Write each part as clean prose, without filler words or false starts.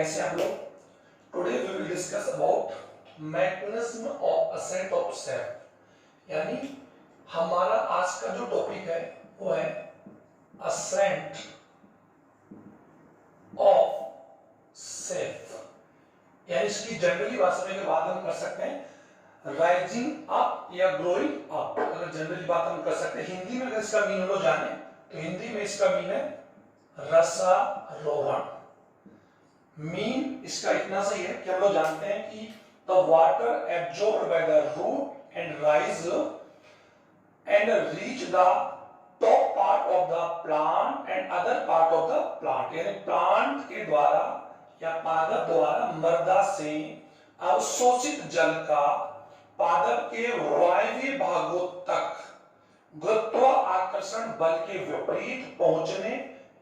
कैसे हम लोग today we will discuss about mechanism of ascent of sap, यानी हमारा आज का जो टॉपिक है वो है असेंट ऑफ सेफ, यानी इसकी जनरली भाषा में बात हम कर सकते हैं राइजिंग अप या ग्रोइंग अप। अगर जनरली बात हम कर सकते हैं हिंदी में, अगर इसका मीन हम लोग जाने तो हिंदी में इसका मीन है रसारोहण। मीन इसका इतना सही है कि हम लोग जानते हैं कि the water absorbed by the root and rise and reach the top part of the plant and other part of the plant, यानी प्लांट के द्वारा या पादप द्वारा मृदा से अवशोषित जल का पादप के वायवीय भागों तक गुरुत्वाकर्षण बल के विपरीत पहुंचने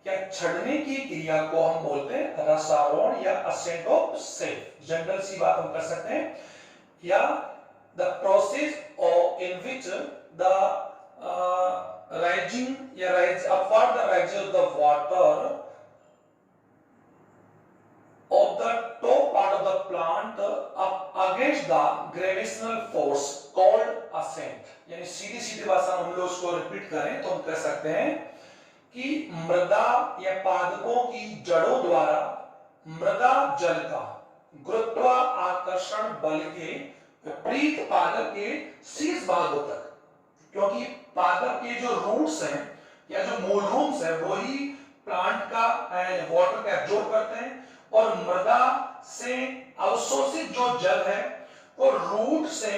या छड़ने की क्रिया को हम बोलते हैं रसारोहण या असेंट ऑफ सेफ। जनरल सी बात हम कर सकते हैं, या the process in which the rising या rise upward the rise of the water of the top part of the plant up against the gravitational force called ascent। यानी सीधी सीधी भाषा में हम लोग उसको रिपीट करें तो हम कह सकते हैं कि मृदा या पादपों की जड़ों द्वारा मृदा जल का गुरुत्वाकर्षण बल के विपरीत पादप के शीर्ष भागों तक, क्योंकि पादप के जो रूट्स हैं या जो मूल रूट्स हैं वही प्लांट का वाटर का एब्जॉर्ब करते हैं, और मृदा से अवशोषित जो जल है वो रूट से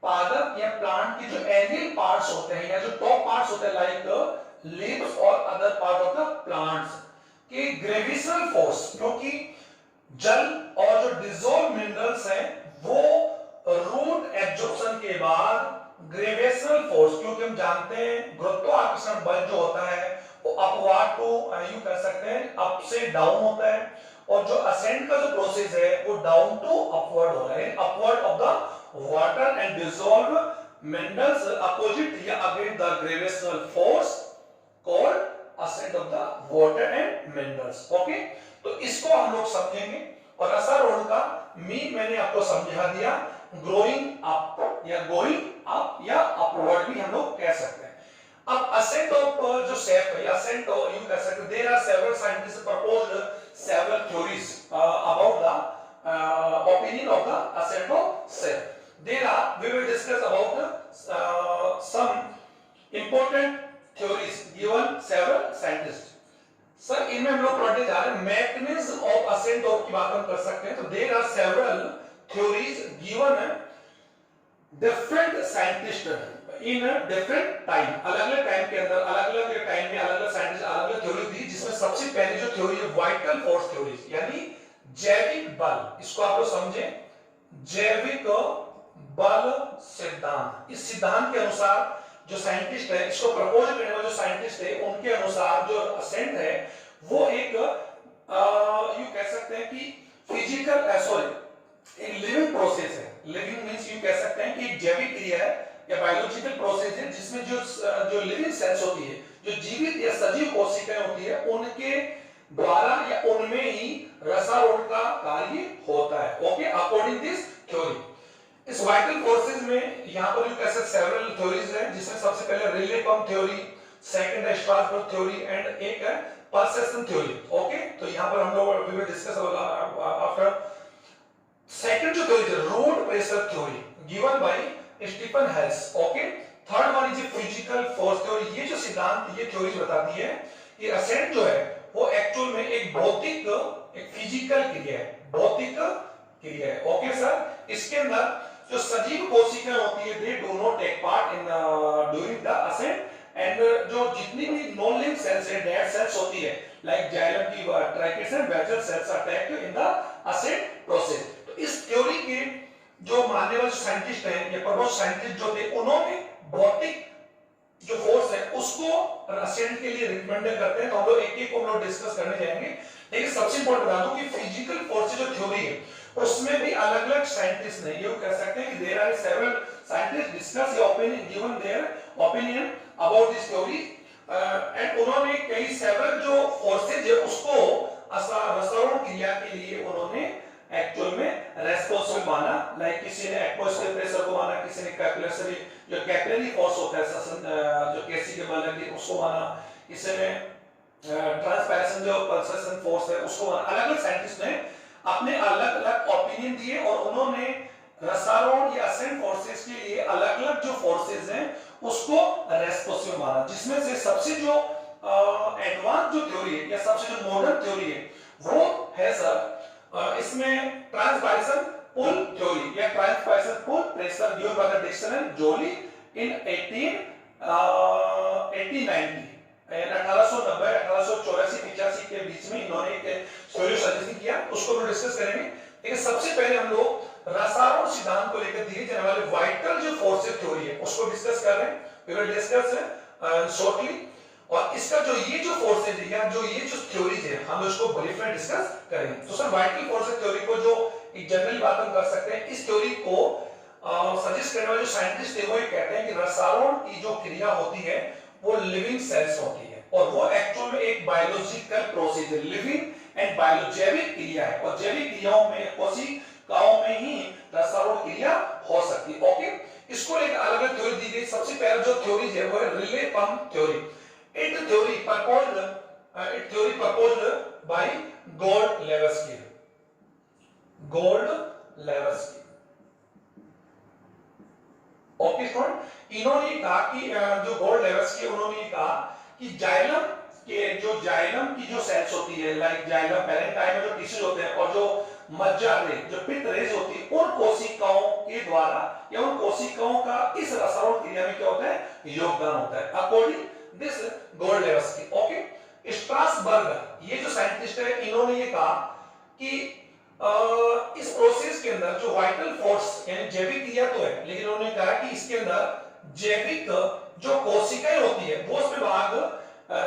पादप या प्लांट की जो एरियल पार्ट्स होते हैं या जो टॉप पार्ट्स होते हैं लाइक लीव्स और other part of the plants के ग्रेविटेशनल फोर्स, क्योंकि जल और जो डिसॉल्व मिनरल्स हैं वो रूट एब्जॉर्प्शन के बाद ग्रेविटेशनल फोर्स, क्योंकि हम जानते हैं गुरुत्वाकर्षण बल जो होता है वो अपवर्ड टू यूं कह सकते हैं अप से डाउन होता है, और जो असेंट का जो प्रोसेस है वो डाउन टू अपवर्ड हो रहा है, upward of the water and dissolve minerals opposite या against the gravitational force called ascent of the water and minerals. Okay, तो इसको हम लोग समझेंगे, और रसारोहण का मीन मैंने आपको समझा दिया, ग्रोइंग अप या गोइंग अप या अपवर्ड भी हम लोग कह सकते हैं। अब असेंट ऑफ जो सेफ है, असेंट ऑफ यूं कह सकते हैं, there are several scientists proposed several theories about the opinion of the ascent of self. We will discuss about some important theories given several scientists. Sir इनमें हम लोग पढ़ने जा रहे हैं मैकेनिज्म ऑफ असेंट ऑफ की बात हम कर सकते हैं। तो there are several theories given different scientists in a different time, अलग-अलग टाइम के अंदर अलग-अलग टाइम में अलग-अलग साइंटिस्ट अलग-अलग थ्योरी दी, जिसमें सबसे पहली जो थ्योरी है वाइटल फोर्स थ्योरी, यानी जैविक बल। इसको आप लोग समझें, जैविक बल सिद्धांत। इस सिद्धांत के अनुसार जो साइंटिस्ट है, इसको प्रपोज करने वाले जो साइंटिस्ट है, उनके अनुसार जो असेंट है वो एक यूं कह सकते हैं कि फिजिकल एक लिविंग प्रोसेस है। लिविंग मींस यूं कह सकते हैं कि एक जैविक क्रिया है या बायोलॉजिकल प्रोसेस है, जिसमें जो लिविंग सेल्स होती है, जो जीवित या सजीव कोशिकाएं होती है, उनके द्वारा या उनमें ही रसारोहण का कार्य होता है। Okay, according this theory. इस वाइटल फोर्सेस में यहां पर यू कैसे सेवरल थ्योरीज हैं, जिसमें सबसे पहले रिले पंप थ्योरी, सेकंड है स्ट्रासबर्ग थ्योरी एंड एक है पर्सेप्शन थ्योरी। ओके, तो यहां पर हम लोग we will discuss after second जो थ्योरी है root pressure theory given by Stephen Hales. Okay, third one is physical force theory. ये जो सिद्धांत ये थ्योरी बताती है कि असेंट जो है वो एक्चुअल में एक भौतिक एक फिजिकल क्रिया है, भौतिक क्रिया है। ओके सर, इसके अंदर जो सजीव कोशिकाएं होती है they do not take part in during the ascent, and जो जितनी भी नॉन लिविंग सेल्स है, डेड सेल्स होती है लाइक जाइलम की tracheids and vessel cells are taked in the ascent process. तो इस थ्योरी के जो मानने वाले साइंटिस्ट हैं या प्रमुख साइंटिस्ट जो थे, उन्होंने भौतिक जो फोर्स है उसको असेंट के लिए रिकमेंड करते हैं। तो हम लोग एक एक को हम लोग डिस्कस करने जाएंगे, लेकिन सबसे इंपॉर्टेंट बता दूं कि फिजिकल फोर्स जो थ्योरी है उसमें भी अलग-अलग साइंटिस्ट ने ये कह सकते हैं कि there are several scientist discuss your opinion given their opinion about this theory, and उन्होंने कई सेवरल जो फोर्सेज है उसको रसायन क्रिया के लिए उन्होंने एक्चुअल में रेस्पॉन्सिबल माना। लाइक किसी ने एटमॉस्फेरिक प्रेशर को माना, किसी ने कैपिलरी जो कैपिलरी फोर्स होता है जो केसी के बल लगी उसको माना, किसी ने ट्रांसपैरेशन जो पल्सेशन फोर्स है उसको माना। अलग अलग साइंटिस्ट ने अपने अलग अलग ओपिनियन दिए और उन्होंने रसायन या असेंट फोर्सेस के लिए अलग अलग जो फोर्सेस हैं उसको रेस्पॉन्सिबल माना। जिसमें से सबसे जो एडवांस जो थ्योरी है या सबसे जो मॉडर्न थ्योरी है वो है सर इसमें ट्रांसपैरेशन पुल थ्योरी या transpiration pull pressure given by the Dixon and Joly in 1890 1890 1884 के बीच में इन्होंने एक थ्योरी सजेस्ट किया, उसको हम डिस्कस करेंगे। लेकिन सबसे पहले हम लोग रसायन सिद्धांत को लेकर दिए जाने वाले वाइटल जो फोर्सेस थ्योरी है उसको डिस्कस कर रहे हैं। We will discuss shortly. और इसका जो ये जो फोर्सेज है या जो ये जो थ्योरीज है हम उसको ब्रीफ में डिस्कस करेंगे। तो सर वाइटल फोर्सेज थ्योरी को जो एक जनरल बात हम कर सकते हैं, इस थ्योरी को सजेस्ट करने वाले जो साइंटिस्ट है वो ये कहते हैं कि रसायन की जो क्रिया होती है वो लिविंग सेल्स होती है और वो एक्चुअल में एक बायोलॉजिकल प्रोसेस है, लिविंग एंड बायोलॉजिक क्रिया है और जैविक क्रियाओं में कोशिकाओं में ही रसायन क्रिया हो सकती है। ओके, इसको एक अलग अलग थ्योरी दी गई। सबसे पहले जो थ्योरी है वो है relay pump theory. It theory proposed by Gold-Lewski. Okay student, इन्होंने कहा कि जो गोल्ड-लेविस्की उन्होंने कहा कि जाइलम की जो सेल्स होती है लाइक जाइलम पैरेंकाइमा में जो टिश्यूज होते हैं और जो मज्जा रे जो पित्त रेज होती है उन कोशिकाओं के द्वारा या उन कोशिकाओं का इस रसायन क्रिया में क्या होता है योगदान होता है according this gold-Levitsky. Okay, Strasbourg ये जो साइंटिस्ट है इन्होंने ये कहा कि इस प्रोसेस के अंदर जो वाइटल फोर्स यानी जैविक क्रिया तो है लेकिन उन्होंने कहा कि इसके अंदर जैविक जो कोशिकाएं होती है वो उसमें भाग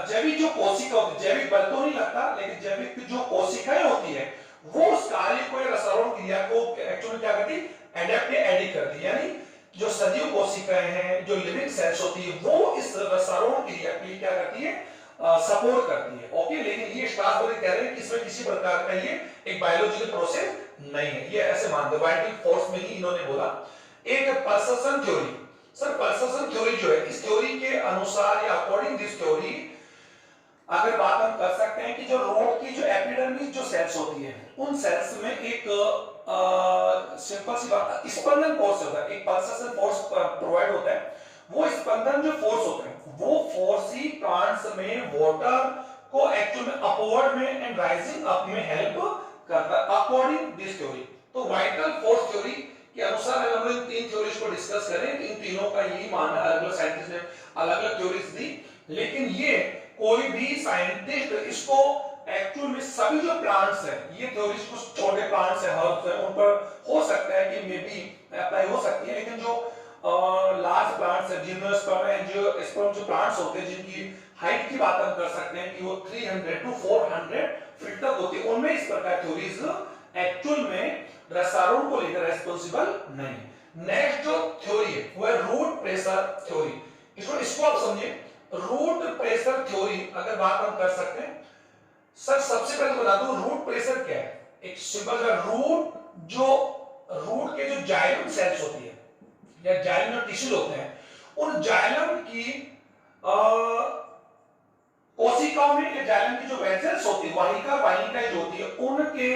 जैविक जो कोशिका होती है, जैविक बल तो नहीं लगता लेकिन जैविक जो कोशिकाएं होती है वो उस कार्य को या रसायन क्रिया को एक्चुअली क्या करती है एडेप्ट या एडिट करती है। यानी जो सजीव कोशिकाएं हैं जो लिविंग सेल्स होती है वो इस रसायन क्रिया के लिए क्या करती है सपोर्ट करती है। ओके, लेकिन ये स्ट्रासबर्ग कह रहे हैं कि इसमें किसी प्रकार का ये एक बायोलॉजिकल प्रोसेस नहीं है, ये ऐसे मानते हैं वाइटल फोर्स में ही इन्होंने बोला। एक pulsation theory, sir pulsation theory जो है इस थ्योरी के अनुसार या अकॉर्डिंग दिस थ्योरी अगर बात हम कर सकते हैं कि जो रोड की जो एपिडर्मिस जो सेल्स होती है उन सेल्स में एक सिंपल सी बात स्पंदन फोर्स होता है, एक पल्सेशन फोर्स प्रोवाइड होता है। वो स्पंदन जो फोर्स होता है वो फोर्स ही प्लांट्स में वाटर को एक्चुअल में अपवर्ड में एंड राइजिंग अप में हेल्प करता है अकॉर्डिंग दिस थ्योरी। तो वाइटल फोर्स थ्योरी के अनुसार अगर हम इन तीन थ्योरीज को डिस्कस करें तो इन तीनों का यही मानना है। अलग अलग साइंटिस्ट ने अलग अलग थ्योरीज दी लेकिन ये कोई भी साइंटिस्ट इसको एक्चुअल में सभी जो प्लांट्स है ये थ्योरीज कुछ छोटे प्लांट्स है हर्ब्स है उन पर हो सकता है कि मे बी अप्लाई हो सकती है लेकिन जो लार्ज प्लांट्स है जिम्नोस्पर्म एंजियोस्पर्म जो प्लांट्स होते हैं जिनकी हाइट की बात हम कर सकते हैं कि वो 300 टू 400 फीट तक होती है उनमें इस प्रकार थ्योरीज एक्चुअल में रसायनों को लेकर रेस्पॉन्सिबल नहीं। नेक्स्ट जो थ्योरी है वो है रूट प्रेशर थ्योरी। इसको आप समझिए रूट प्रेशर थ्योरी अगर बात हम कर सकते हैं सर सबसे पहले बता दूं रूट प्रेशर क्या है। एक सिंपल सा रूट के जो जाइलम सेल्स होती है या जाइलम टिश्यूज होते हैं उन जाइलम की कोशिकाओं में या जाइलम की जो वेसल्स होती है वाहिका जो होती है उनके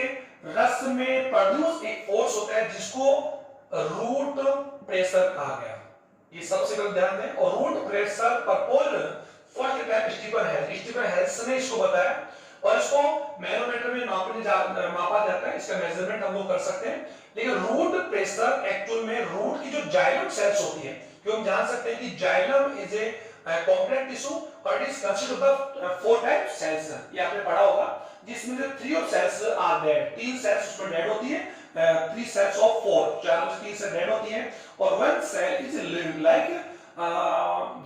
रस में प्रोड्यूस एक फोर्स होता है जिसको रूट प्रेशर कहा गया। ये सबसे पहले ध्यान दें। और root pressure propose first time Stephen Hales ने इसको बताया और इसको मैनोमीटर में मापा जाता है, इसका मेजरमेंट हम लोग कर सकते हैं। लेकिन रूट प्रेशर एक्चुअल में रूट की जो जाइलम सेल्स होती है क्योंकि हम जान सकते हैं कि xylem is a complex tissue और it is consisted of 4 type cells. ये आपने पढ़ा होगा जिसमें से 3 of cells are dead, 3 cells उसमें डेड होती है, 3 सेल्स ऑफ 4 चार में से 3 से डेड होती है और 1 cell is living like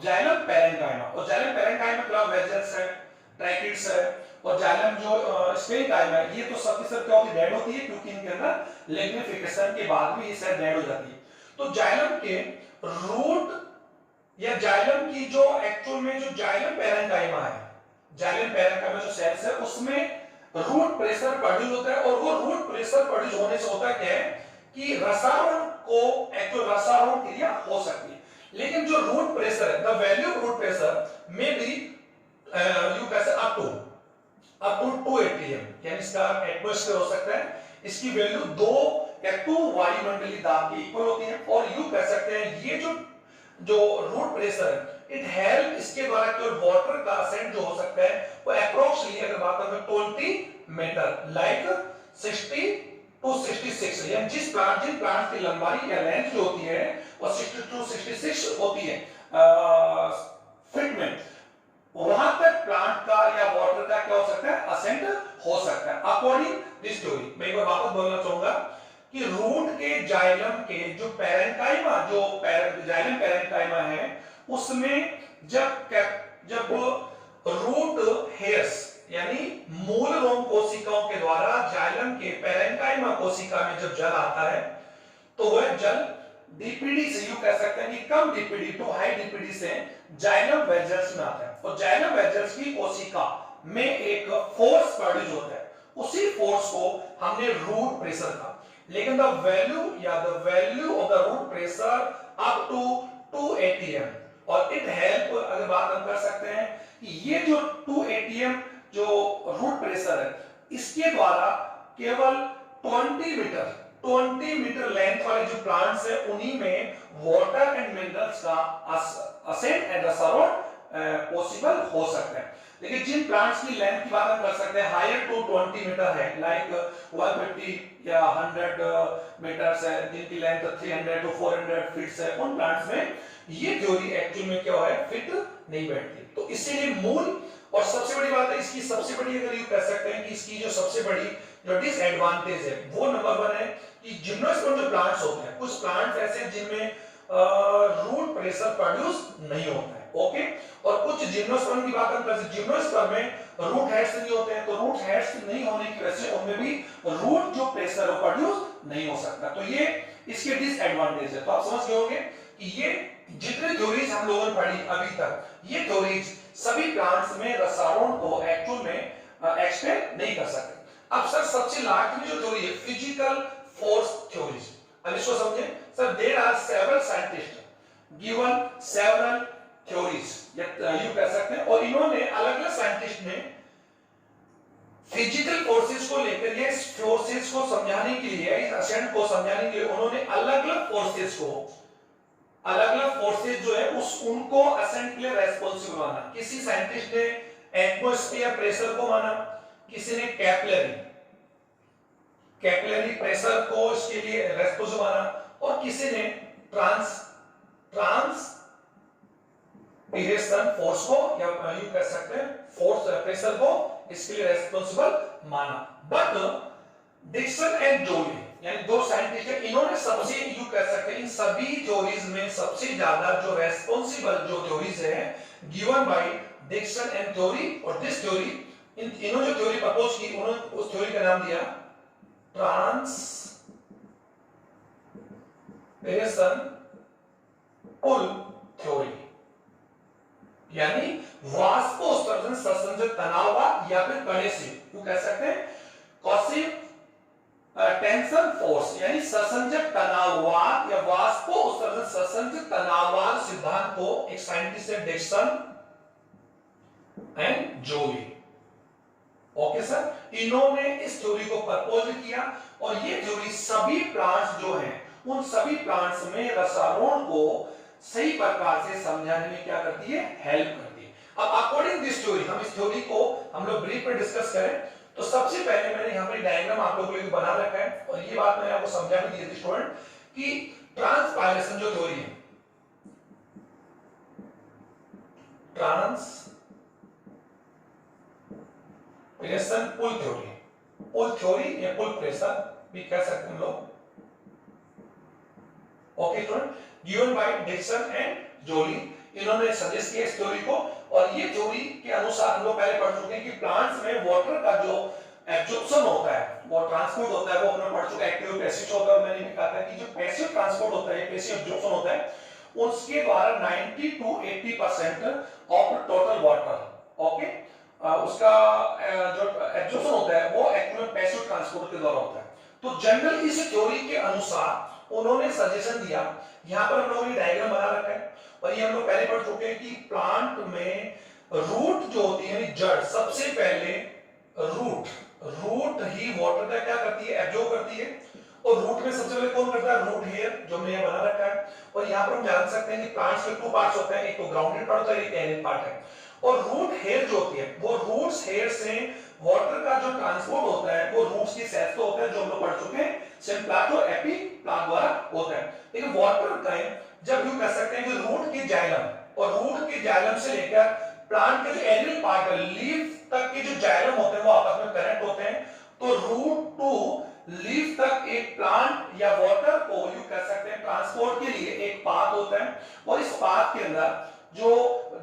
xylem parenchyma. और जाइलम पैरेंकाइमा क्लब वेजल्स है, ट्रैकिड्स है और जाइलम जो स्पेरेंकाइमा है ये तो सबकी सब क्या होती है डेड होती है क्योंकि इनके अंदर लिग्निफिकेशन के बाद में ये सेल डेड हो जाती है। तो जाइलम के रूट या जाइलम की जो एक्चुअल में जो जाइलम पैरेंकाइमा है, जाइलम पैरेंकाइमा जो सेल्स है उसमें रूट प्रेशर प्रोड्यूस होता है, और वो रूट प्रेशर प्रोड्यूस होने से होता क्या है कि रसारोहण को एक्चुअल रसारोहण क्रिया हो सकती है। लेकिन जो रूट प्रेशर है, the value of root pressure में भी यू कैसे अप टू 2 atm, यानी इसका एटमॉस्फेयर हो सकता है, इसकी वैल्यू 2 या 2 वायुमंडलीय दाब के इक्वल होती है। और यू कह सकते हैं ये जो रूट प्रेशर है, इट हेल्प, इसके द्वारा केवल वाटर का असेंट जो हो सकता है वो अप्रोक्सीमेटली, अगर बात करें 20 मीटर, लाइक 60 to 66, यानी जिन प्लांट की लंबाई या लेंथ जो होती है वो 60 to 66 होती है फीट में, वहां तक प्लांट का या वाटर का क्या हो सकता है, असेंट हो सकता है अकॉर्डिंग दिस थ्योरी। मैं एक बार वापस बोलना चाहूंगा कि रूट के जाइलम के जो पैरेंकाइमा, जो जाइलम पैरेंकाइमा है, उसमें जब रूट हेयर्स यानी मूल रोम कोशिकाओं के द्वारा जाइलम के पैरेंकाइमा कोशिका में जब जल आता है, तो वह जल डीपीडी से, यू कह सकते हैं कि कम डीपीडी टू हाई डीपीडी से जाइलम वेजल्स में आता है, और जाइलम वेजल्स की कोशिका में एक फोर्स प्रोड्यूस होता है, उसी फोर्स को हमने रूट प्रेशर कहा। लेकिन the value of the root pressure up to 2 atm, और इट हेल्प, अगर बात हम कर सकते हैं कि ये जो 2 atm जो रूट प्रेशर है, इसके द्वारा केवल 20 मीटर लेंथ वाले जो प्लांट्स है, उन्हीं में वाटर एंड मिनरल्स का असेंट एंड रसारोहण पॉसिबल हो सकता है। लेकिन जिन प्लांट्स की लेंथ की बात हम कर सकते हैं हायर टू 20 मीटर है, लाइक 150 या 100 मीटर्स है, जिनकी लेंथ 300 to 400 फीट है, उन प्लांट्स में ये थ्योरी एक्चुअल में क्या है, फिट नहीं बैठती। तो इसीलिए मूल और सबसे बड़ी बात है इसकी, सबसे बड़ी अगर यू कह सकते हैं कि इसकी जो सबसे बड़ी जो डिसएडवांटेज है वो नंबर 1 है कि जिम्नोस्पर्म जो प्लांट्स होते हैं, कुछ प्लांट्स ऐसे हैं जिनमें रूट प्रेशर प्रोड्यूस नहीं होता है, ओके। और कुछ जिम्नोस्पर्म की बात हम करते हैं, जिम्नोस्पर्म में रूट हेड्स नहीं होते हैं, तो रूट हेड्स नहीं होने की वजह से उनमें भी रूट जो प्रेशर है प्रोड्यूस नहीं हो सकता। तो ये इसके डिसएडवांटेज है। तो आप समझ गए होंगे कि ये जितने थ्योरीज हम लोगों ने पढ़ी अभी तक, ये थ्योरीज सभी प्लांट्स में रसारोहण को एक्चुअल में एक्सप्लेन नहीं कर सकते। अब सर सबसे लास्ट में जो थ्योरी है, फिजिकल फोर्स थ्योरीज, अब इसको समझे सर। There are several scientist given several theories, you कह सकते हैं, और इन्होंने अलग अलग साइंटिस्ट ने फिजिकल फोर्सेस को लेकर, ये फोर्सेस को समझाने के लिए, इस असेंट को समझाने के लिए उन्होंने अलग अलग फोर्सेस जो है उनको असेंट के लिए रेस्पॉन्सिबल माना। किसी साइंटिस्ट ने एटमॉस्फेयर प्रेशर को माना, किसी ने कैपिलरी प्रेशर को इसके लिए रेस्पॉन्सिबल माना, और किसी ने ट्रांसपिरेशन फोर्स को, या यू कह सकते हैं फोर्स प्रेशर को इसके लिए रेस्पॉन्सिबल माना। बट डिक्सन एंड जोली यानी दो साइंटिस्ट हैं, इन्होंने सबसे, यू कह सकते हैं इन सभी थ्योरीज में सबसे ज्यादा जो रेस्पॉन्सिबल जो थ्योरीज है given by Dixon and theory, और दिस थ्योरी, इन्होंने जो थ्योरी प्रपोज की, उन्होंने उस थ्योरी का नाम दिया ट्रांसपिरेशन पुल थ्योरी, यानी वाष्पोत्सर्जन ससंजक तनाववाद, या फिर कड़े से यू कह सकते हैं कॉसिव टेंशन फोर्स, यानी ससंजक तनाववाद या वाष्पोत्सर्जन ससंजक तनाववाद सिद्धांत को एक साइंटिस्ट है Dixon and Joly, okay sir. इन्होंने इस थ्योरी को प्रपोज किया, और ये थ्योरी सभी प्लांट्स जो हैं उन सभी प्लांट्स में रसारोहण को सही प्रकार से समझाने में क्या करती है, हेल्प करती है। अब अकॉर्डिंग दिस थ्योरी, हम इस थ्योरी को हम लोग ब्रीफ में डिस्कस करें, तो सबसे पहले मैंने यहाँ पे डायग्राम आप लोगों के लिए बना रखा है, और ये बात मैंने आपको समझा भी दी थी स्टूडेंट कि ट्रांसपायरेशन जो थ्योरी है, ट्रांसपिरेशन पुल थ्योरी या पुल प्रेशर भी कह सकते हैं हम लोग, okay student, given by Dixon and Joly. इन्होंने सजेस्ट किया इस थ्योरी को, और ये थ्योरी के अनुसार हम लोग पहले पढ़ चुके हैं कि प्लांट्स में वाटर का जो एब्जॉर्प्शन होता है, वो ट्रांसपोर्ट होता है, वो हमने पढ़ चुके हैं, एक्टिव पैसिव होता है, और मैंने भी कहा था कि जो पैसिव ट्रांसपोर्ट होता है, पैसिव एब्जॉर्प्शन होता है, उसके द्वारा 90 to 80% of total water, okay, उसका जो एब्जॉर्प्शन होता है वो एक्चुअली पैसिव ट्रांसपोर्ट के द्वारा होता है। तो जनरल इस थ्योरी के अनुसार उन्होंने सजेशन दिया, यहां पर हम लोगों ने डायग्राम बना रखा है और ये हम लोग पहले पढ़ चुके हैं कि प्लांट में रूट जो होती है जड़, सबसे पहले रूट ही वाटर का क्या करती है, एब्जॉर्ब करती है। और रूट में सबसे पहले कौन करता है, रूट हेयर, जो हमने यहाँ बना रखा है। और यहाँ पर हम जान सकते हैं कि प्लांट्स में 2 पार्ट्स होते हैं, एक तो ग्राउंडेड पार्ट होता है, एक एरियल पार्ट है। और रूट हेयर जो होती है वो रूट्स हेयर से वाटर का जो ट्रांसपोर्ट होता है वो रूट्स की सेल्स तो होता है, जो हम लोग पढ़ चुके हैं, स्टेम प्लांट और एपी प्लांट द्वारा होता है। लेकिन वाटर का जब यूं कह सकते हैं कि रूट के जाइलम और रूट के जाइलम से लेकर प्लांट के जो एरियल पार्ट है, लीफ तक के जो जाइलम होते हैं वो आपस में कनेक्ट होते हैं। तो रूट टू लीफ तक एक प्लांट या वाटर को यूं कह सकते हैं ट्रांसपोर्ट के लिए एक पाथ होता है। और इस पाथ के अंदर जो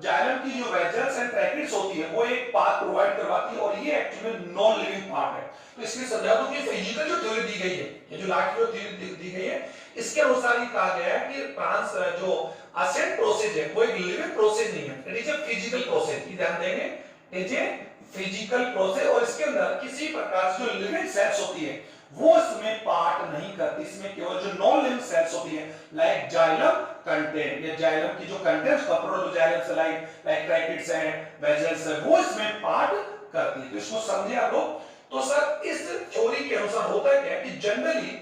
जाइलम की जो वेजल्स एंड ट्रैकेट्स होती है वो एक पाथ प्रोवाइड करवाती है, और ये एक्चुअली नॉन लिविंग पार्ट है। तो इसलिए समझा दो कि फिजिकल जो थ्योरी दी गई है, ये जो लास्ट जो थ्योरी दी गई है, इसके अनुसार ये कहा गया है कि ट्रांस जो असेंट प्रोसेस है वो एक लिविंग प्रोसेस नहीं है, it is a physical process. ये ध्यान देंगे, it is a physical process. और इसके अंदर किसी प्रकार से जो लिविंग सेल्स होती है वो इसमें पार्ट नहीं करती, इसमें केवल जो नॉन लिविंग सेल्स होती है लाइक जाइलम कंटेंट या जाइलम की जो कंटेंट्स कपड़ों जाइलम से लाइक ट्रैकेट्स हैं, वेजल्स हैं, वो इसमें पार्ट करती है। तो इसको समझे आप लोग। तो सर इस थ्योरी के अनुसार होता है क्या कि जनरली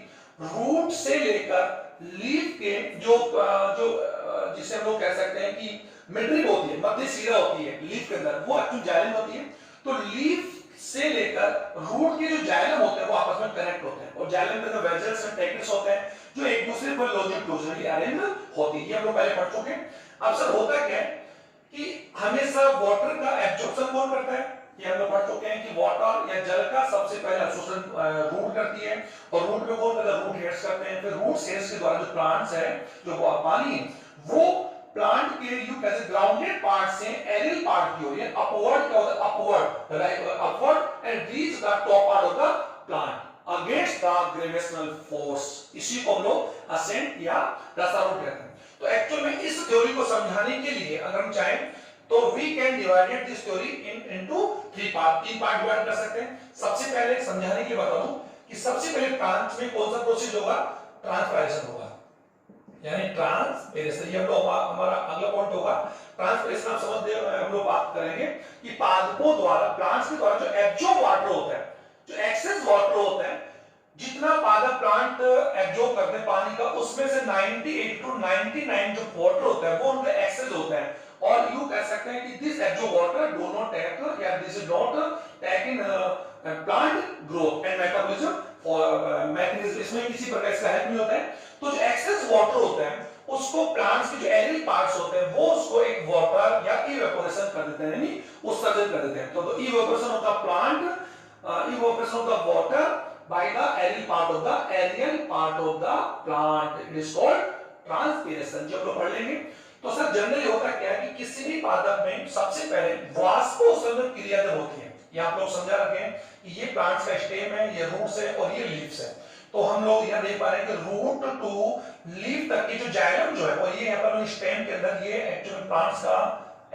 रूट से लेकर लीफ के जो जिसे हम लोग कह सकते हैं कि मिडरिब होती है, मध्य सिरा होती है लीफ के अंदर, वो एक्चुअली जाइलम होती है। तो लीफ से लेकर रूट के जो जाइलम होते हैं वो आपस में कनेक्ट होते हैं, और जाइलम के अंदर वेजल्स एंड ट्रैकेट्स होते हैं जो एक दूसरे पर लॉन्जिट्यूडनली अरेंज होती है। ये हम लोग पहले पढ़ चुके हैं। अब सर होता क्या है कि हमेशा वाटर का एब्जॉर्प्शन कौन करता है, ये हम लोग पढ़ चुके हैं कि वाटर या जल का सबसे पहले अब्जॉर्प्शन रूट करती है, और रूट में कौन करता है, रूट हेयर्स करते हैं। फिर रूट हेयर्स के द्वारा जो प्लांट्स है, जो पानी है, वो प्लांट के यू कैसे ग्राउंडेड पार्ट से एरियल पार्ट की ओर अपवर्ड क्या होता है, upward right upward and reach the top part of the plant against the gravitational force. इसी को हम लोग असेंट या रसारोट कहते हैं। तो एक्चुअल में इस थ्योरी को समझाने के लिए अगर हम चाहें तो we can divide this theory into 3 part, 3 part divide कर सकते हैं। सबसे पहले समझाने के लिए बता दूं कि सबसे पहले प्लांट में कौन सा प्रोसेस होगा, ट्रांसपायरेशन होगा, यानी ट्रांसपिरेशन। ये हम लोग हमारा अगला पॉइंट होगा ट्रांसपिरेशन। आप समझते हैं, हम लोग बात करेंगे कि पादपों द्वारा प्लांट्स के द्वारा जो एब्जॉर्ब वाटर होता है, जो एक्सेस वाटर होता है, जितना पादप प्लांट एब्जॉर्ब करते हैं पानी का, उसमें से 98 टू 99 जो वाटर होता है वो उनका एक्सेस होता है। और यू कह सकते हैं कि this absorb water do not take या this is not take in plant growth and metabolism और मैकेनिज्म, इसमें किसी प्रकार इसका हेल्प नहीं होता है। तो जो एक्सेस वाटर होता है उसको प्लांट्स के जो एरियल पार्ट्स होते हैं वो उसको एक वाटर या इवेपोरेशन कर देते हैं, यानी उत्सर्जन कर देते हैं। तो evaporation of the plant, evaporation of the water by the aerial part of the plant, it is called transpiration, जो लोग पढ़ लेंगे। तो सर जनरली होता क्या है कि किसी भी पादप में सबसे पहले वाष्पोत्सर्जन क्रिया जब होती है, ये आप लोग समझा रखे हैं कि ये प्लांट्स का स्टेम है, ये रूट्स है और ये लीव्स है। तो हम लोग यहाँ देख पा रहे हैं कि रूट टू लीफ तक की जो जाइलम जो है, और ये यहाँ पर स्टेम के अंदर ये एक्चुअली प्लांट्स का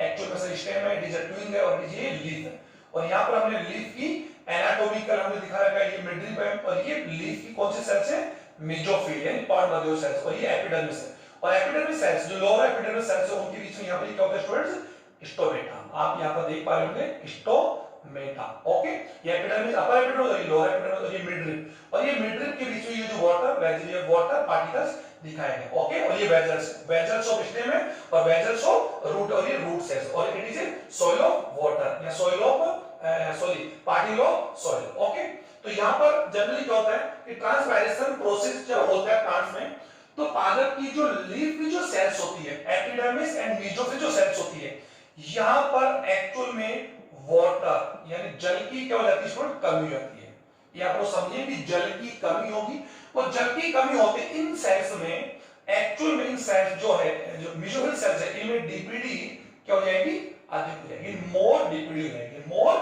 एक्चुअल में स्टेम है, इट इज अ ट्विंग है और ये लीफ है। और यहाँ पर हमने लीफ की एनाटॉमिकल हमने दिखा रखा है, ये मिडरिब है, और ये लीफ की कौन सी सेल्स है, मेसोफिल यानी पार्ट मध्य सेल्स, और ये एपिडर्मिस है। और एपिडर्मिस सेल्स जो लोअर एपिडर्मिस सेल्स है उनके बीच में यहाँ पर क्या होता है स्टूडेंट्स, स्टोमेटा। आप यहाँ पर देख पा रहे होंगे स्टोमेटा, ओके। ये एपिडर्मिस, अपर एपिडर्मिस और ये लोअर एपिडर्मिस और ये मिडरिब, और ये मिडरिब के बीच में ये जो वाटर पार्टिकल्स दिखाए गए, ओके। और ये वेजल्स ऑफ स्टेम है और वेजल्स ऑफ रूट, और ये रूट सेल्स, और it is a soil of water या soil of particle of soil, okay. तो यहाँ पर जनरली क्या होता है कि ट्रांसपायरेशन प्रोसेस जब होता है प्लांट्स में, तो पादप की जो लीफ की जो सेल्स होती है, एपिडर्मिस एंड मेसोफिल जो सेल्स होती है, यहाँ पर एक्चुअल में वाटर यानी जल की क्या हो जाती है, कमी हो जाती है। ये आप लोग समझिए कि जल की कमी होगी, और जल की कमी होते इन सेल्स में एक्चुअल में इन सेल्स जो है, जो मेसोफिल सेल्स है, इनमें डीपीडी क्या हो जाएगी, अधिक हो जाएगी, मोर डीपीडी हो जाएगी, more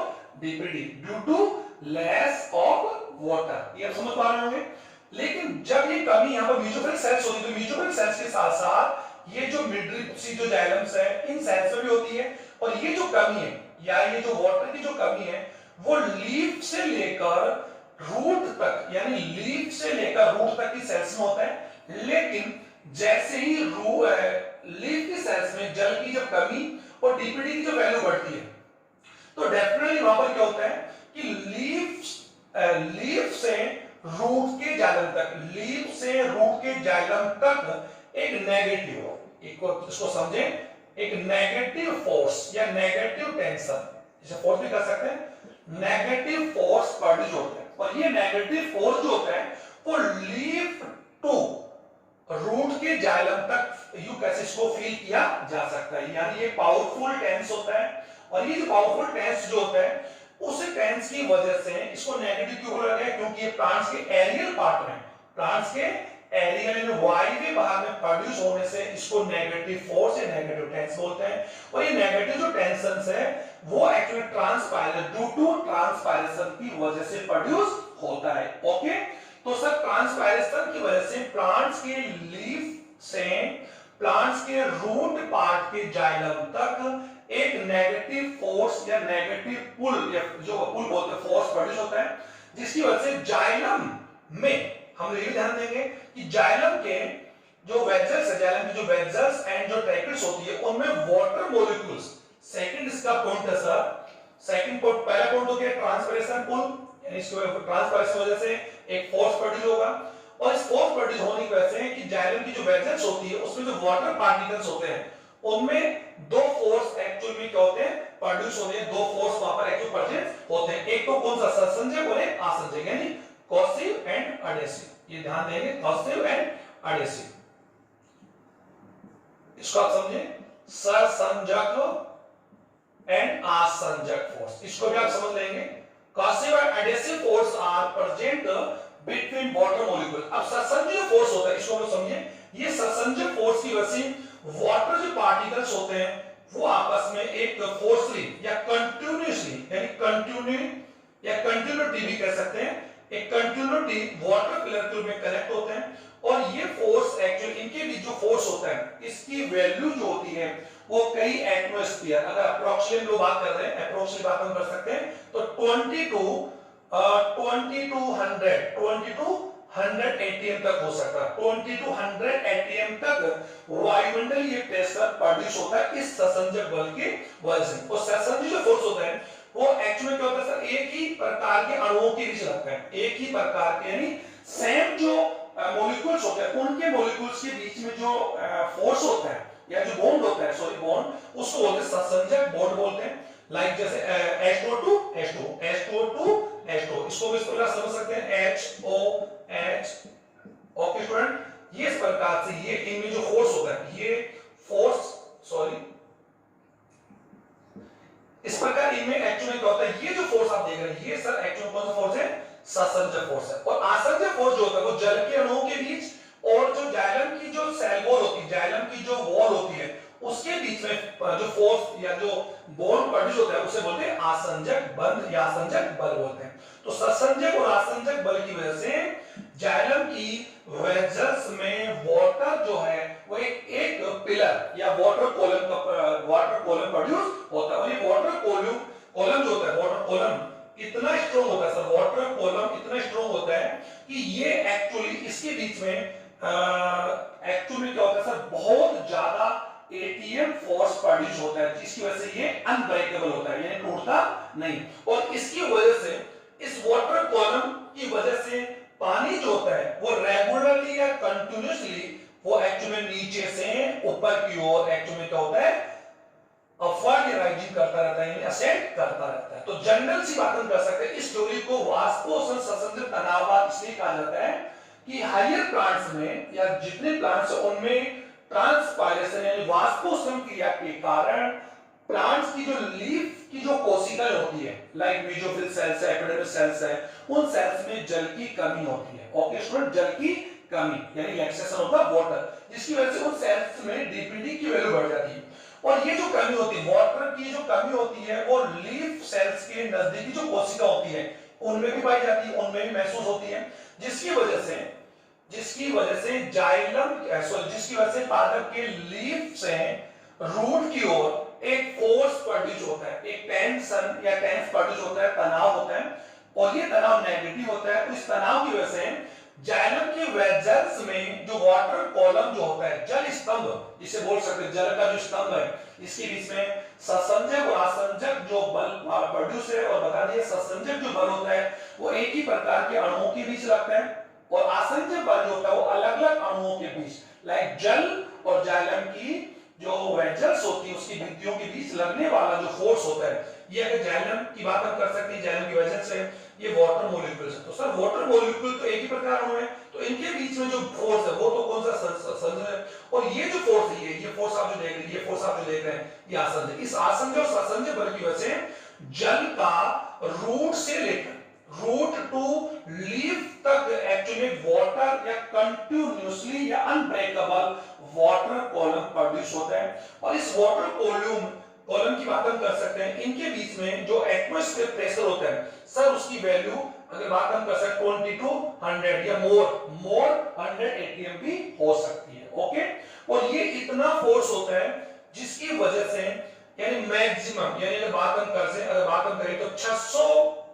DPD due to less of water. ये आप समझ पा रहे होंगे। लेकिन जब ये कमी यहाँ पर मेसोफिल सेल्स होती है, तो मेसोफिल सेल्स के साथ साथ ये जो मिडरिब सी जो जाइलम्स है इन सेल्स में भी होती है, और ये जो कमी है या ये जो वाटर की जो कमी है वो लीफ से लेकर रूट तक, यानी लीफ से लेकर रूट तक की सेल्स में होता है। लेकिन जैसे ही लीफ की सेल्स में जल की जब कमी और डीपीडी की जो वैल्यू बढ़ती है, तो डेफिनेटली वहां पर क्या होता है कि लीफ से रूट के जाइलम तक, लीफ से रूट के जाइलम तक एक नेगेटिव, इसको समझें, एक नेगेटिव फोर्स या नेगेटिव टेंशन, इसे फोर्स भी कर सकते हैं, नेगेटिव फोर्स प्रोड्यूस होता है। और ये नेगेटिव फोर्स जो होता है वो लीफ टू रूट के जाइलम तक यू कैसे इसको फील किया जा सकता है, यानी ये पावरफुल टेंस होता है। और ये जो पावरफुल टेंस जो होता है, उस टेंस की वजह से इसको नेगेटिव क्यों बोला गया, क्योंकि ये प्लांट्स के एरियल पार्ट में, प्लांट्स के एरियल में वायवीय भाग में प्रोड्यूस होने से इसको नेगेटिव फोर्स या नेगेटिव टेंस बोलते हैं। और ये नेगेटिव जो टेंशन है वो actually transpiration, due to transpiration की वजह से प्रोड्यूस होता है। ओके, तो सर ट्रांसपायरेशन की वजह से प्लांट्स के लीफ से प्लांट्स के रूट पार्ट के जाइलम तक एक नेगेटिव फोर्स या नेगेटिव पुल, या जो पुल बोलते हैं फोर्स प्रोड्यूस होता है, जिसकी वजह से जाइलम में हम ये ध्यान देंगे कि जाइलम के जो वेजल्स है, जाइलम की जो वेजल्स एंड जो ट्रैकिट्स होती है उनमें वाटर मॉलिक्यूल्स, सेकंड इसका पॉइंट है सर, सेकंड पॉइंट, पहला पॉइंट हो गया ट्रांसपायरेशन पुल, यानी इसको ट्रांसपायरेशन की वजह से एक फोर्स प्रोड्यूस होगा। और इस फोर्स प्रोड्यूस होने की वजह से कि जाइलम की जो वेजल्स होती है उसमें जो वाटर पार्टिकल्स होते हैं उनमें दो फोर्स एक्चुअल में क्या होते हैं, प्रोड्यूस होते हैं, दो फोर्स वहां पर एक्चुअल प्रेजेंट होते हैं। एक तो कौन सा, ससंजक और एक आसंजक, यानी कॉसिव एंड एडेसिव। ये ध्यान देंगे, कॉसिव एंड एडेसिव, इसको आप समझे, ससंजक एंड आसंजक फोर्स, इसको भी आप समझ लेंगे। Cohesive and adhesive force are present between water molecule. अब ससंजक फोर्स होता है, इसको हम समझे, ये ससंजक फोर्स की वजह से वाटर जो पार्टिकल्स होते हैं वो आपस में एक फोर्सली या कंटिन्यूअसली, यानी कंटिन्यूटी भी कह सकते हैं, एक कंटिन्यूटी वाटर फिलर में कनेक्ट होते हैं। और ये फोर्स एक्चुअली इनके बीच जो फोर्स होता है इसकी वैल्यू जो होती है वो कई एटमॉस्फेयर, अगर अप्रोक्सीमेट लोग बात कर रहे हैं, अप्रोक्सीमेट बात हम कर सकते हैं, तो 100 एटीएम तक हो सकता है, 100 एटीएम तक वायुमंडलीय प्रेशर प्रोड्यूस होता है इस ससंजक बल की वजह से। और ससंजक जो फोर्स होता है वो एक्चुअली क्या होता है सर, एक ही प्रकार के अणुओं के बीच लगता है, एक ही प्रकार के, यानी सेम जो मॉलिक्यूल्स होते हैं उनके मॉलिक्यूल्स के बीच में जो फोर्स होता है या जो बॉन्ड होता है, सॉरी बॉन्ड, उसको बोलते हैं ससंजक बॉन्ड बोलते हैं। लाइक जैसे H2O2 H2O, H2O2 H2O, इसको भी इस प्रकार समझ सकते हैं HOH। ओके स्टूडेंट, ये इस प्रकार से ये इनमें जो फोर्स होता है, ये फोर्स, सॉरी, इस प्रकार इनमें एक्चुअली क्या होता है, ये जो फोर्स आप देख रहे हैं ये सर एक्चुअली कौन सा फोर्स है, ससंजक फोर्स है। और आसंजक फोर्स जो होता है वो जल के अणुओं के बीच और जो जाइलम की जो सेल वॉल होती है, जाइलम की जो वॉल होती है उसके बीच में जो फोर्स या जो बॉन्ड प्रोड्यूस होता है उसे बोलते हैं आसंजक बंध या आसंजक बल बोलते हैं। तो ससंजक और आसंजक बल की वजह से जाइलम की वेजल्स में वाटर जो है वो एक पिलर या वाटर कॉलम प्रोड्यूस होता है। और ये वाटर कॉलम जो होता है, वाटर कॉलम इतना स्ट्रॉन्ग होता है सर, वाटर कॉलम इतना स्ट्रॉन्ग होता है कि ये एक्चुअली इसके बीच में एक्चुअली क्या होता है सर, बहुत ज्यादा एटीएम फोर्स प्रोड्यूस होता है, जिसकी वजह से ये अनब्रेकेबल होता है, यानी टूटता नहीं। और इसकी वजह से, इस वाटर कॉलम की वजह से पानी जो होता है वो रेगुलरली या कंटिन्यूअसली वो एक्चुअली नीचे से ऊपर की ओर एक्चुअली क्या होता है, अपवर्ड राइजिंग करता रहता है, यानी असेंड करता रहता है। तो जनरल सी बात हम कर सकते हैं, इस थ्योरी को वाष्पोषण ससंजक तनाववाद इसलिए कहा जाता है कि हायर प्लांट्स में या जितने प्लांट्स हैं उनमें ट्रांसपायरेशन यानी वाष्पोषण क्रिया के कारण प्लांट्स की जो लीफ की जो कोशिकाएं होती है, लाइक मेसोफिल सेल्स है, एपिडर्मिस सेल्स है, उन सेल्स में जल की कमी होती है। ओके स्टूडेंट, जल की कमी यानी लैक्सेशन ऑफ द वाटर, जिसकी वजह से उन सेल्स में डीपीडी की वैल्यू बढ़ जाती है। और ये जो कमी होती है, वाटर की जो कमी होती है, वो लीफ सेल्स के नजदीकी जो कोशिका होती है उनमें भी पाई जाती है, उनमें भी महसूस होती है, जिसकी वजह से जाइलम, जिसकी वजह से पादप के लीफ से रूट की ओर एक फोर्स प्रोड्यूस होता है, एक टेंशन या टेंस प्रोड्यूस होता है, तनाव होता है, और ये तनाव नेगेटिव होता है। तो इस तनाव की वजह से जाइलम के वेजल्स में जो वाटर कॉलम जो होता है, जल स्तंभ जिसे बोल सकते हैं, जल का जो स्तंभ है, इसके बीच में ससंजक और आसंजक जो बल प्रोड्यूस है। और बता दिए ससंजक जो बल होता है वो एक ही प्रकार के अणुओं के बीच लगता है, और आसंजक बल जो होता है वो अलग अलग अणुओं के बीच, लाइक जल और जाइलम की जो वेजल्स होती है उसकी भित्तियों के बीच लगने वाला जो फोर्स होता है, ये अगर जाइलम की बात हम कर सकते हैं, जाइलम की वजह से ये वाटर मॉलिक्यूल्स है। तो सर वाटर मॉलिक्यूल तो एक ही प्रकार अणु है, तो इनके बीच में जो फोर्स है वो तो कौन सा संयोजन है, और ये जो फोर्स है, ये फोर्स आप जो देख रहे हैं, ये फोर्स आप जो देख रहे हैं, ये आसंजक, इस आसंजक और ससंजक बल की वजह से जल का रूट से लेकर रूट टू लीफ तक एक्चुअली वाटर या कंटिन्यूअसली या अनब्रेकेबल वाटर कॉलम प्रोड्यूस होता है। और इस वाटर कॉलम की बात हम कर सकते हैं, इनके बीच में जो एटमॉस्फेयर प्रेशर होता है सर, उसकी वैल्यू अगर बात हम कर सकते हैं 20 to 100 या मोर 100 atm भी हो सकती है। ओके, और ये इतना फोर्स होता है जिसकी वजह से यानी मैक्सिमम, यानी अगर बात हम करें तो 600,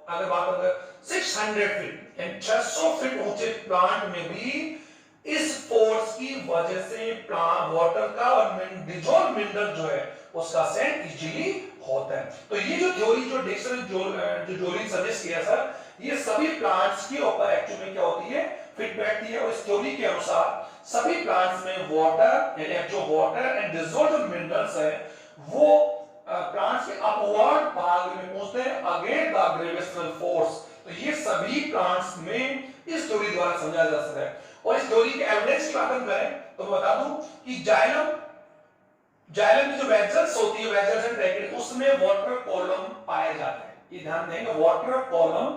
अगर बात हम करें 600 फीट यानी 600 फीट ऊंचे प्लांट में भी इस फोर्स की वजह से प्लांट वाटर का और डिजॉल्व मिनरल जो है उसका सेंट इजीली होता है। तो ये जो थ्योरी जो जोली सजेस्ट किया सर, ये सभी प्लांट्स के ऊपर एक्चुअली क्या होती है, फिट बैठती है। और इस थ्योरी के अनुसार सभी प्लांट्स में वाटर यानी जो वाटर एंड डिजॉल्व्ड मिनरल्स है वो प्लांट्स के अपवर्ड भाग में पहुंचते हैं अगेंस्ट द ग्रेविटेशनल फोर्स। तो ये सभी प्लांट्स में इस थ्योरी द्वारा समझा जा सकता है। और इस थ्योरी के एविडेंस की बात हम करें तो मैं बता दूं कि जाइलम की जो वेजल्स होती है, वेजल्स एंड ब्रैकेट, उसमें वाटर कॉलम पाए जाते हैं। ये ध्यान देंगे, water column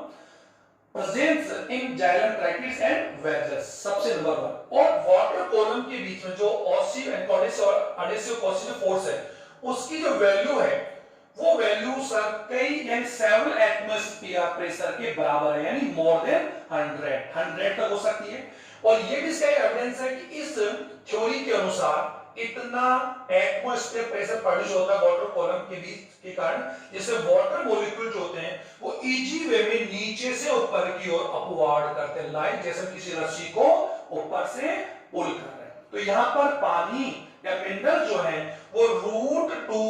presents in xylem tracheids and vessels, सबसे नंबर 1। और वाटर कॉलम के बीच में जो ऑसिव एंड एडेसिव कोसिव फोर्स है उसकी जो वैल्यू है वो वैल्यू सर कई यानी सेवरल एटमॉस्फेयर प्रेशर के बराबर है, यानी मोर देन 100 तक हो सकती है। और ये भी इसका एविडेंस है कि इस थ्योरी के अनुसार इतना एटमॉस्फेयर प्रेशर प्रोड्यूस होता है वाटर कॉलम के बीच के कारण, जिससे वाटर मॉलिक्यूल जो होते हैं वो इजी वे में नीचे से ऊपर की ओर अपवर्ड करते हैं, लाइक जैसे किसी रस्सी को ऊपर से पुल कर रहे हैं। तो यहाँ पर पानी या मिनरल जो है वो रूट टू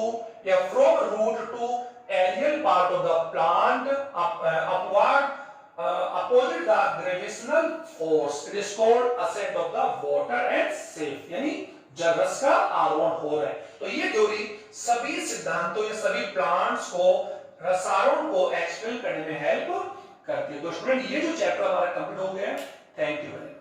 या from root to aerial part of the plant upward opposite the gravitational force, it is called ascent of the water and safe, यानी जलरस का आरोहण हो रहा है। तो ये थ्योरी सभी सिद्धांतों या सभी प्लांट्स को रसायन को एक्सप्लेन करने में हेल्प करती है। तो स्टूडेंट ये जो चैप्टर हमारा कंप्लीट हो गया है। Thank you very much.